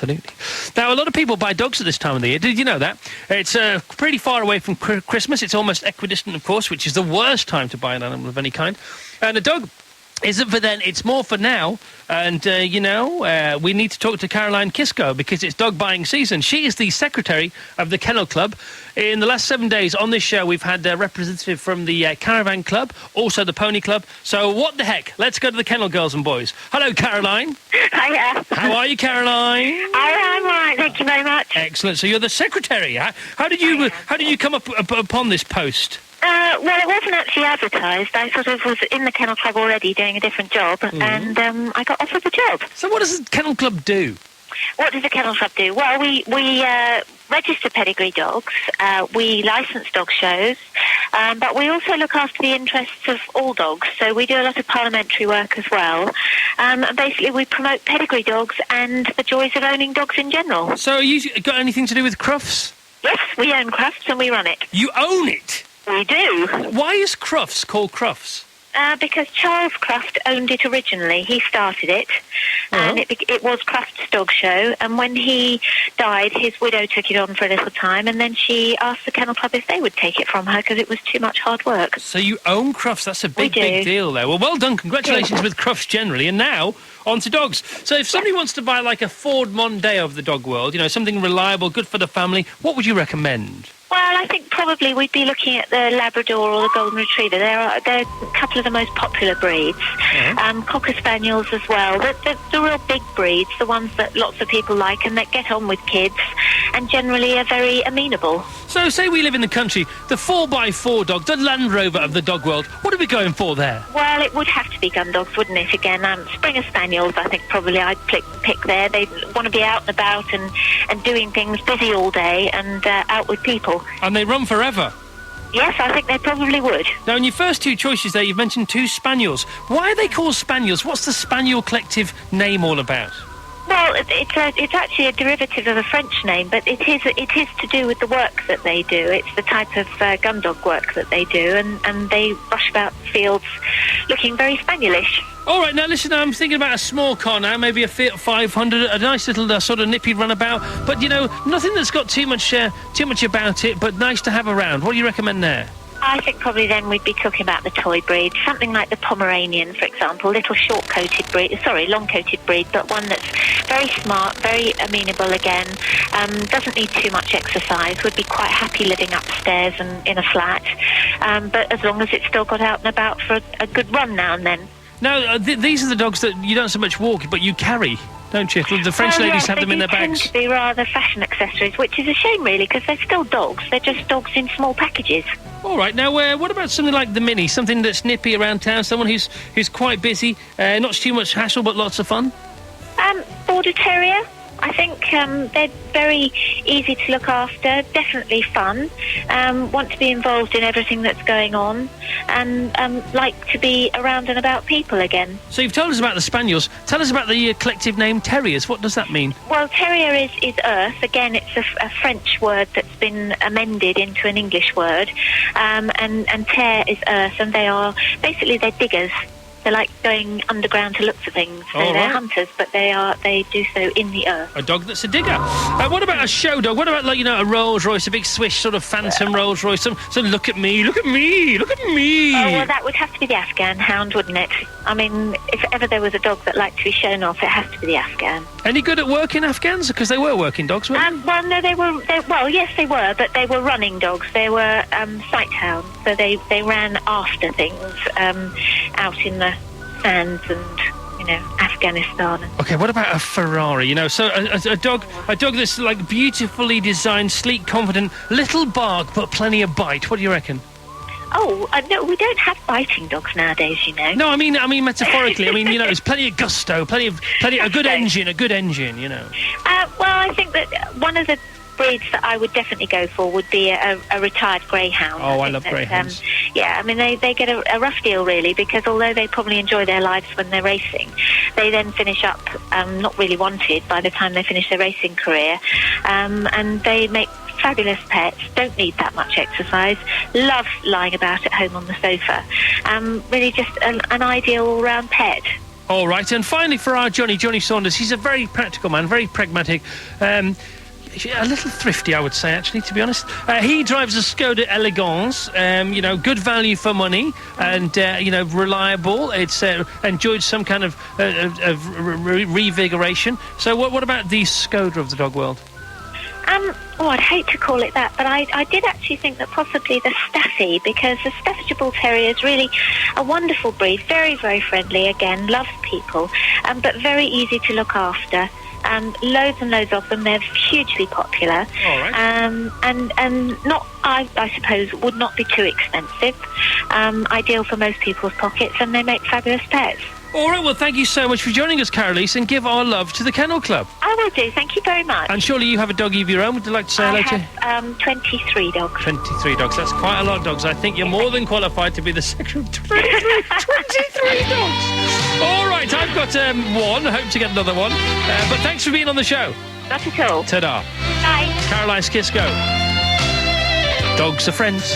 Absolutely. Now, a lot of people buy dogs at this time of the year. Did you know that? It's pretty far away from Christmas. It's almost equidistant, of course, which is the worst time to buy an animal of any kind. And a dog isn't for then, it's more for now. And, we need to talk to Caroline Kisko because it's dog buying season. She is the secretary of the Kennel Club. In the last 7 days on this show, we've had a representative from the Caravan Club, also the Pony Club. So what the heck? Let's go to the Kennel Girls and Boys. Hello, Caroline. Hiya. How are you, Caroline? I'm all right, thank you very much. Excellent. So you're the secretary. How did you come upon this post? Well, it wasn't actually advertised. I sort of was in the Kennel Club already doing a different job, and I got offered the job. So what does the Kennel Club do? What does the Kennel Club do? Well, we register pedigree dogs, we license dog shows, but we also look after the interests of all dogs. So we do a lot of parliamentary work as well. And basically, we promote pedigree dogs and the joys of owning dogs in general. So you got anything to do with Crufts? Yes, we own Crufts and we run it. You own it? We do. Why is Crufts called Crufts? Because Charles Cruft owned it originally. He started it, and it was Cruft's dog show. And when he died, his widow took it on for a little time, and then she asked the Kennel Club if they would take it from her because it was too much hard work. So you own Crufts. That's a big deal there. Well done. Congratulations with Crufts generally. And now, on to dogs. So if somebody wants to buy like a Ford Mondeo of the dog world, something reliable, good for the family, what would you recommend? Well, I think probably we'd be looking at the Labrador or the Golden Retriever. They're a couple of the most popular breeds. Cocker Spaniels as well. The real big breeds, the ones that lots of people like and that get on with kids and generally are very amenable. So say we live in the country, the 4x4 dog, the Land Rover of the dog world, what are we going for there? Well, it would have to be gun dogs, wouldn't it? Again, Springer Spaniels, I think probably I'd pick there. They want to be out and about and doing things, busy all day and out with people. And they run forever? Yes, I think they probably would. Now, in your first two choices there, you've mentioned two Spaniels. Why are they called Spaniels? What's the Spaniel Collective name all about? Well, it's actually a derivative of a French name, but it is to do with the work that they do. It's the type of gun dog work that they do, and they rush about the fields looking very Spanielish. All right, now listen, I'm thinking about a small car now, maybe a Fiat 500, a nice little sort of nippy runabout, but, nothing that's got too much about it, but nice to have around. What do you recommend there? I think probably then we'd be talking about the toy breed, something like the Pomeranian, for example, little long-coated breed, but one that's very smart, very amenable again, doesn't need too much exercise, would be quite happy living upstairs and in a flat, but as long as it's still got out and about for a good run now and then. Now, these are the dogs that you don't so much walk, but you carry, don't you? The French ladies have them in their bags. They tend to be rather fashion accessories, which is a shame, really, because they're still dogs. They're just dogs in small packages. All right. Now, what about something like the Mini, something that's nippy around town, someone who's quite busy, not too much hassle, but lots of fun? Border Terrier. I think they're very easy to look after, definitely fun, want to be involved in everything that's going on, and like to be around and about people again. So you've told us about the Spaniels. Tell us about the collective name Terriers. What does that mean? Well, Terrier is earth. Again, it's a French word that's been amended into an English word, and terre is earth, and they're diggers. They like going underground to look for things. So they're hunters, but they do so in the earth. A dog that's a digger. What about a show dog? What about, a Rolls Royce, a big Swish sort of phantom Rolls Royce? So look at me. Oh, well, that would have to be the Afghan hound, wouldn't it? I mean, if ever there was a dog that liked to be shown off, it has to be the Afghan. Any good at working Afghans? Because they were working dogs, weren't they? Well, no, yes, they were, but they were running dogs. They were sight hounds, so they ran after things out in the sands and Afghanistan. Okay, what about a Ferrari? So a dog that's like beautifully designed, sleek, confident, little bark but plenty of bite. What do you reckon? Oh, no, we don't have biting dogs nowadays, No, I mean metaphorically. There's plenty of gusto, plenty of a good engine. Well, I think that one of the breeds that I would definitely go for would be a retired greyhound. Oh, I love greyhounds. They get a rough deal, really, because although they probably enjoy their lives when they're racing, they then finish up not really wanted by the time they finish their racing career, and they make fabulous pets, don't need that much exercise, love lying about at home on the sofa. Really just an ideal all-round pet. All right, and finally for our Johnny Saunders, he's a very practical man, very pragmatic, a little thrifty, I would say, actually, to be honest. He drives a Skoda Elegance, good value for money and, reliable. It's enjoyed some kind of revigoration. So what about the Skoda of the dog world? I'd hate to call it that, but I did actually think that possibly the Staffy, because the Staffordshire Bull Terrier is really a wonderful breed, very, very friendly, again, loves people, but very easy to look after. Loads and loads of them. They're hugely popular. All right. And not, I suppose, would not be too expensive. Ideal for most people's pockets, and they make fabulous pets. All right, well, thank you so much for joining us, Carolise, and give our love to the Kennel Club. I will do. Thank you very much. And surely you have a doggy of your own. Would you like to say hello to? I have 23 dogs. 23 dogs. That's quite a lot of dogs. I think you're more than qualified to be the secretary of 23 dogs. All right, I've got one. I hope to get another one. But thanks for being on the show. Not at all. Ta-da. Bye. Carolise Kisko. Dogs are friends.